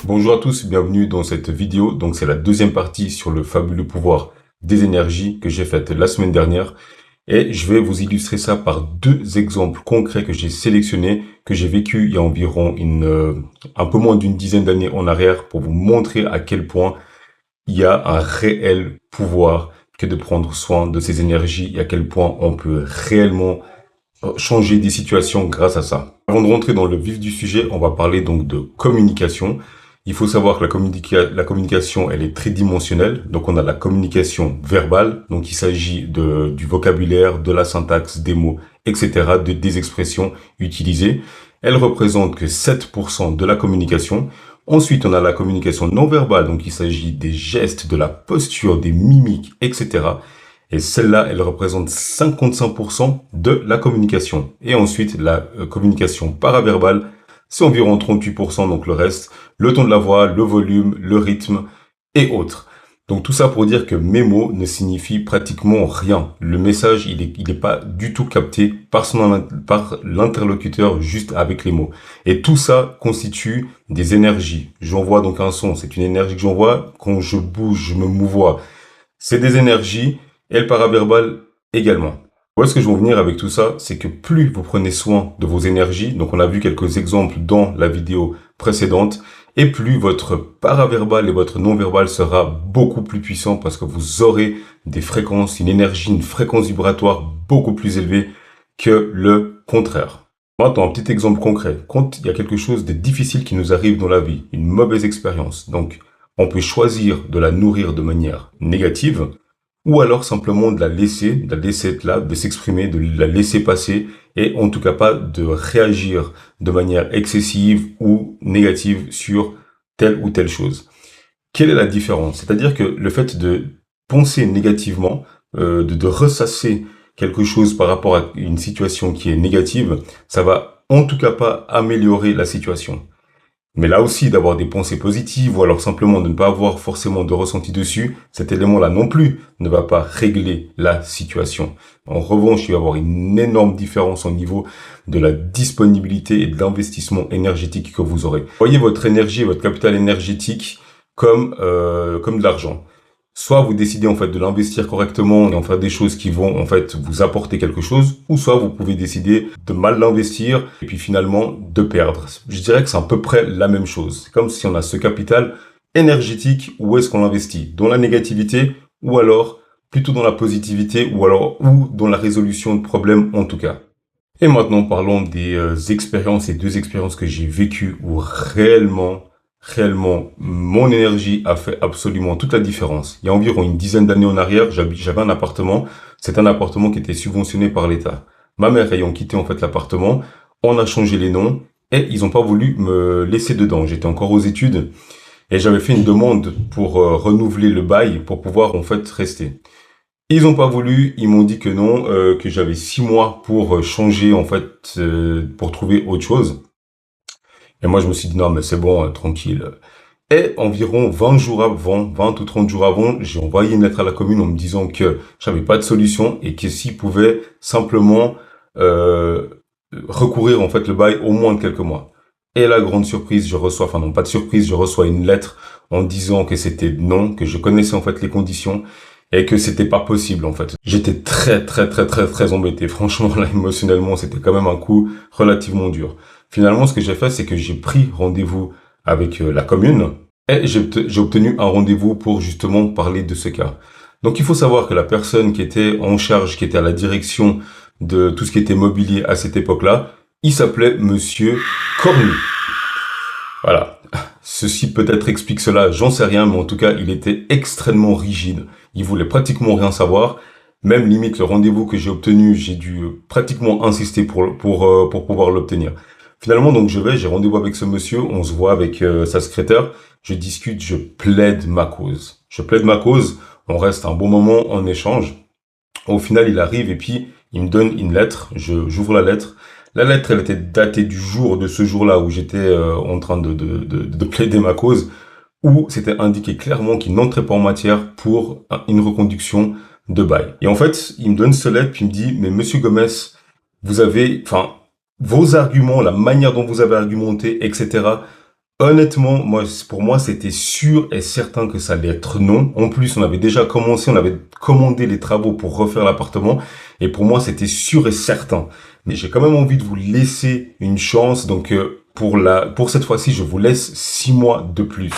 Bonjour à tous, bienvenue dans cette vidéo. Donc c'est la deuxième partie sur le fabuleux pouvoir des énergies que j'ai faite la semaine dernière. Et je vais vous illustrer ça par deux exemples concrets que j'ai sélectionnés, que j'ai vécu il y a environ un peu moins d'une dizaine d'années en arrière pour vous montrer à quel point il y a un réel pouvoir que de prendre soin de ces énergies et à quel point on peut réellement changer des situations grâce à ça. Avant de rentrer dans le vif du sujet, on va parler donc de communication. Il faut savoir que la communication, elle est tridimensionnelle. Donc, on a la communication verbale. Donc, il s'agit du vocabulaire, de la syntaxe, des mots, etc., des expressions utilisées. Elle représente que 7% de la communication. Ensuite, on a la communication non verbale. Donc, il s'agit des gestes, de la posture, des mimiques, etc. Et celle-là, elle représente 55% de la communication. Et ensuite, la communication paraverbale, c'est environ 38%, donc le reste, le ton de la voix, le volume, le rythme et autres. Donc tout ça pour dire que mes mots ne signifient pratiquement rien. Le message, il est pas du tout capté par l'interlocuteur juste avec les mots. Et tout ça constitue des énergies. J'envoie donc un son, c'est une énergie que j'envoie. Quand je bouge, je me mouvoie. C'est des énergies et le paraverbal également. Où est-ce que je veux en venir avec tout ça? C'est que plus vous prenez soin de vos énergies, donc on a vu quelques exemples dans la vidéo précédente, et plus votre paraverbal et votre non-verbal sera beaucoup plus puissant parce que vous aurez des fréquences, une énergie, une fréquence vibratoire beaucoup plus élevée que le contraire. Maintenant, un petit exemple concret. Quand il y a quelque chose de difficile qui nous arrive dans la vie, une mauvaise expérience, donc on peut choisir de la nourrir de manière négative, ou alors simplement de la laisser être là, de s'exprimer, de la laisser passer, et en tout cas pas de réagir de manière excessive ou négative sur telle ou telle chose. Quelle est la différence? C'est-à-dire que le fait de penser négativement, de ressasser quelque chose par rapport à une situation qui est négative, ça va en tout cas pas améliorer la situation. Mais là aussi, d'avoir des pensées positives ou alors simplement de ne pas avoir forcément de ressenti dessus, cet élément-là non plus ne va pas régler la situation. En revanche, il va y avoir une énorme différence au niveau de la disponibilité et de l'investissement énergétique que vous aurez. Voyez votre énergie, votre capital énergétique comme de l'argent. Soit vous décidez en fait de l'investir correctement et en faire des choses qui vont en fait vous apporter quelque chose, ou soit vous pouvez décider de mal l'investir et puis finalement de perdre. Je dirais que c'est à peu près la même chose. C'est comme si on a ce capital énergétique, où est-ce qu'on l'investit? Dans la négativité ou alors plutôt dans la positivité ou dans la résolution de problèmes en tout cas. Et maintenant parlons des expériences et deux expériences que j'ai vécues où réellement, mon énergie a fait absolument toute la différence. Il y a environ une dizaine d'années en arrière, j'avais un appartement. C'est un appartement qui était subventionné par l'État. Ma mère ayant quitté en fait l'appartement, on a changé les noms et ils n'ont pas voulu me laisser dedans. J'étais encore aux études et j'avais fait une demande pour renouveler le bail pour pouvoir en fait rester. Ils n'ont pas voulu, ils m'ont dit que non, que j'avais 6 mois pour changer en fait, pour trouver autre chose. Et moi, je me suis dit, non, mais c'est bon, tranquille. Et environ 20 jours avant, 20 ou 30 jours avant, j'ai envoyé une lettre à la commune en me disant que j'avais pas de solution et que s'ils pouvaient simplement recourir en fait le bail au moins de quelques mois. Et la grande surprise, enfin non, pas de surprise, je reçois une lettre en disant que c'était non, que je connaissais en fait les conditions et que c'était pas possible en fait. J'étais très embêté. Franchement, là, émotionnellement, c'était quand même un coup relativement dur. Finalement, ce que j'ai fait, c'est que j'ai pris rendez-vous avec la commune et j'ai obtenu un rendez-vous pour justement parler de ce cas. Donc, il faut savoir que la personne qui était en charge, qui était à la direction de tout ce qui était mobilier à cette époque-là, il s'appelait Monsieur Cornu. Voilà. Ceci peut-être explique cela, j'en sais rien, mais en tout cas, il était extrêmement rigide. Il voulait pratiquement rien savoir. Même limite, le rendez-vous que j'ai obtenu, j'ai dû pratiquement insister pour pouvoir l'obtenir. Finalement, donc j'ai rendez-vous avec ce monsieur, on se voit avec sa secrétaire, je discute, je plaide ma cause. Je plaide ma cause, on reste un bon moment en échange. Au final, il arrive et puis il me donne une lettre, j'ouvre la lettre. La lettre, elle était datée du jour de ce jour-là où j'étais en train de plaider ma cause, où c'était indiqué clairement qu'il n'entrait pas en matière pour une reconduction de bail. Et en fait, il me donne cette lettre puis il me dit, mais monsieur Gomez, vous avez, enfin, vos arguments, la manière dont vous avez argumenté, etc. Honnêtement, pour moi, c'était sûr et certain que ça allait être non. En plus, on avait déjà commencé, on avait commandé les travaux pour refaire l'appartement. Et pour moi, c'était sûr et certain. Mais j'ai quand même envie de vous laisser une chance. Donc, pour cette fois-ci, je vous laisse 6 mois de plus.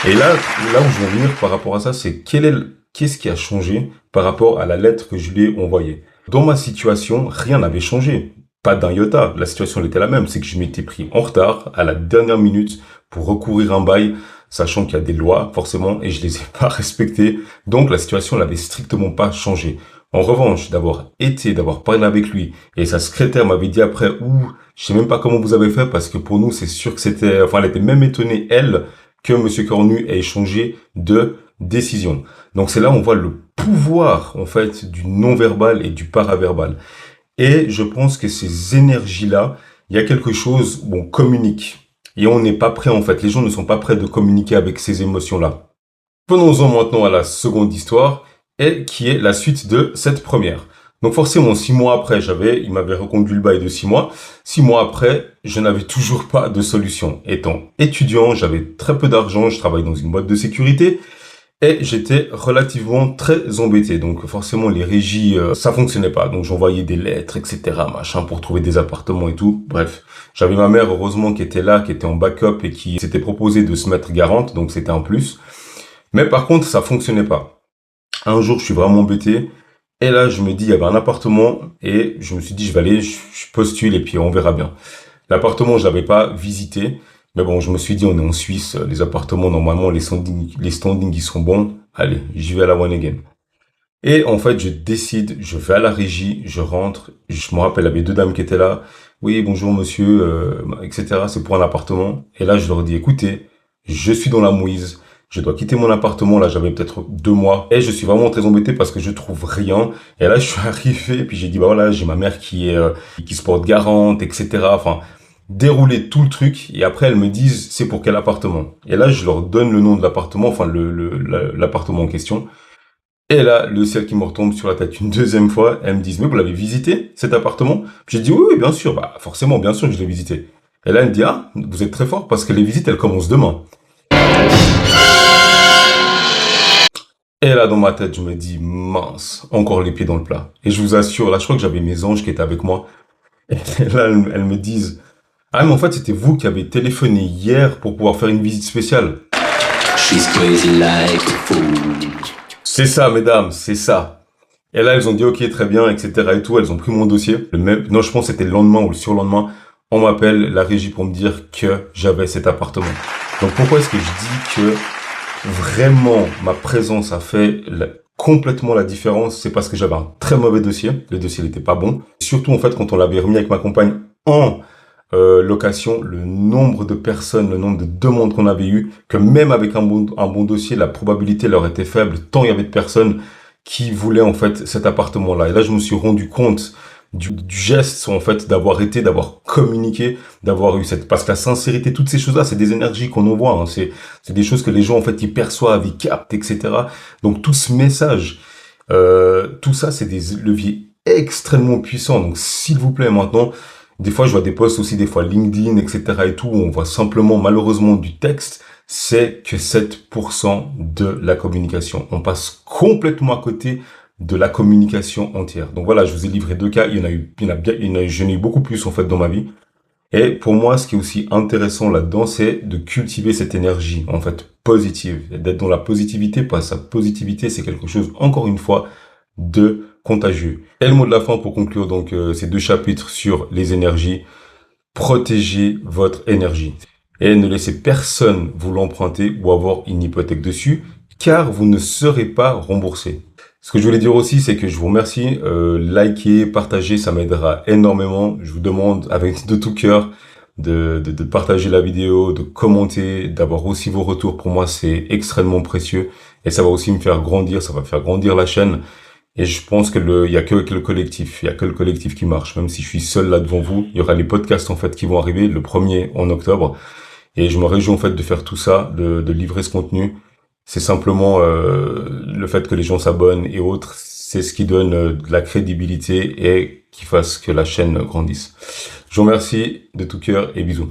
Et là où je veux en venir par rapport à ça, c'est qu'est-ce qui a changé par rapport à la lettre que je lui ai envoyée. Dans ma situation, rien n'avait changé. Pas d'un iota. La situation elle était la même. C'est que je m'étais pris en retard à la dernière minute pour recourir un bail, sachant qu'il y a des lois, forcément, et je les ai pas respectées. Donc, la situation n'avait strictement pas changé. En revanche, d'avoir parlé avec lui, et sa secrétaire m'avait dit après, je sais même pas comment vous avez fait, parce que pour nous, c'est sûr que elle était même étonnée, elle, que Monsieur Cornu ait changé de décision. Donc c'est là où on voit le pouvoir, en fait, du non-verbal et du paraverbal. Et je pense que ces énergies-là, il y a quelque chose où on communique. Et on n'est pas prêt, en fait. Les gens ne sont pas prêts de communiquer avec ces émotions-là. Venons-en maintenant à la seconde histoire, et qui est la suite de cette première. Donc forcément, 6 mois après, il m'avait reconduit le bail de 6 mois. 6 mois après, je n'avais toujours pas de solution. Étant étudiant, j'avais très peu d'argent, je travaillais dans une boîte de sécurité, et j'étais relativement très embêté. Donc forcément, les régies, ça fonctionnait pas. Donc j'envoyais des lettres, etc., machin, pour trouver des appartements et tout. Bref, j'avais ma mère, heureusement, qui était là, qui était en backup et qui s'était proposé de se mettre garante. Donc c'était un plus. Mais par contre, ça fonctionnait pas. Un jour, je suis vraiment embêté. Et là, je me dis, il y avait un appartement. Et je me suis dit, je vais aller, je postule et puis on verra bien. L'appartement, je l'avais pas visité. Mais bon, je me suis dit, on est en Suisse, les appartements, normalement, les standings, ils sont bons. Allez, j'y vais à la one again. Et en fait, je décide, je vais à la régie, je rentre. Je me rappelle, il y avait 2 dames qui étaient là. Oui, bonjour monsieur, etc. C'est pour un appartement. Et là, je leur dis, écoutez, je suis dans la mouise. Je dois quitter mon appartement. Là, j'avais peut-être 2 mois. Et je suis vraiment très embêté parce que je trouve rien. Et là, je suis arrivé. Et puis j'ai dit, bah voilà, j'ai ma mère qui se porte garante, etc. Enfin, dérouler tout le truc. Et après, elles me disent, c'est pour quel appartement? Et là, je leur donne le nom de l'appartement, enfin, l'appartement en question. Et là, le ciel qui me retombe sur la tête une deuxième fois, elles me disent, mais vous l'avez visité, cet appartement? J'ai dit, oui, oui, bien sûr, bah, forcément, bien sûr que je l'ai visité. Et là, elle me dit, ah, vous êtes très fort parce que les visites, elles commencent demain. Et là, dans ma tête, je me dis, mince, encore les pieds dans le plat. Et je vous assure, là, je crois que j'avais mes anges qui étaient avec moi. Et là, elles me disent, ah, mais en fait, c'était vous qui avez téléphoné hier pour pouvoir faire une visite spéciale. She's crazy like a fool. C'est ça, mesdames, c'est ça. Et là, elles ont dit, ok, très bien, etc. et tout. Elles ont pris mon dossier. Non, je pense que c'était le lendemain ou le surlendemain. On m'appelle la régie pour me dire que j'avais cet appartement. Donc, pourquoi est-ce que je dis que vraiment ma présence a fait complètement la différence? C'est parce que j'avais un très mauvais dossier. Le dossier n'était pas bon. Surtout, en fait, quand on l'avait remis avec ma compagne en location, le nombre de personnes, le nombre de demandes qu'on avait eues, que même avec un bon dossier, la probabilité leur était faible, tant il y avait de personnes qui voulaient en fait cet appartement-là. Et là, je me suis rendu compte du geste, en fait, d'avoir communiqué, d'avoir eu parce que la sincérité, toutes ces choses-là, c'est des énergies qu'on envoie, hein. C'est des choses que les gens, en fait, ils perçoivent, ils captent, etc. Donc, tout ce message, tout ça, c'est des leviers extrêmement puissants. Donc, s'il vous plaît, maintenant, des fois, je vois des posts aussi, des fois LinkedIn, etc. et tout, où on voit simplement, malheureusement, du texte. C'est que 7% de la communication. On passe complètement à côté de la communication entière. Donc voilà, je vous ai livré 2 cas. J'en ai eu beaucoup plus, en fait, dans ma vie. Et pour moi, ce qui est aussi intéressant là-dedans, c'est de cultiver cette énergie, en fait, positive. D'être dans la positivité, parce que sa positivité, c'est quelque chose, encore une fois, de contagieux. Et le mot de la fin pour conclure donc ces 2 chapitres sur les énergies. Protégez votre énergie. Et ne laissez personne vous l'emprunter ou avoir une hypothèque dessus, car vous ne serez pas remboursé. Ce que je voulais dire aussi, c'est que je vous remercie. Likez, partagez, ça m'aidera énormément. Je vous demande avec de tout cœur de partager la vidéo, de commenter, d'avoir aussi vos retours. Pour moi, c'est extrêmement précieux. Et ça va aussi me faire grandir, ça va faire grandir la chaîne. Et je pense que il y a que le collectif, il y a que le collectif qui marche. Même si je suis seul là devant vous, il y aura les podcasts en fait qui vont arriver le 1er en octobre. Et je me réjouis en fait de faire tout ça, de livrer ce contenu. C'est simplement le fait que les gens s'abonnent et autres, c'est ce qui donne de la crédibilité et qui fasse que la chaîne grandisse. Je vous remercie de tout cœur et bisous.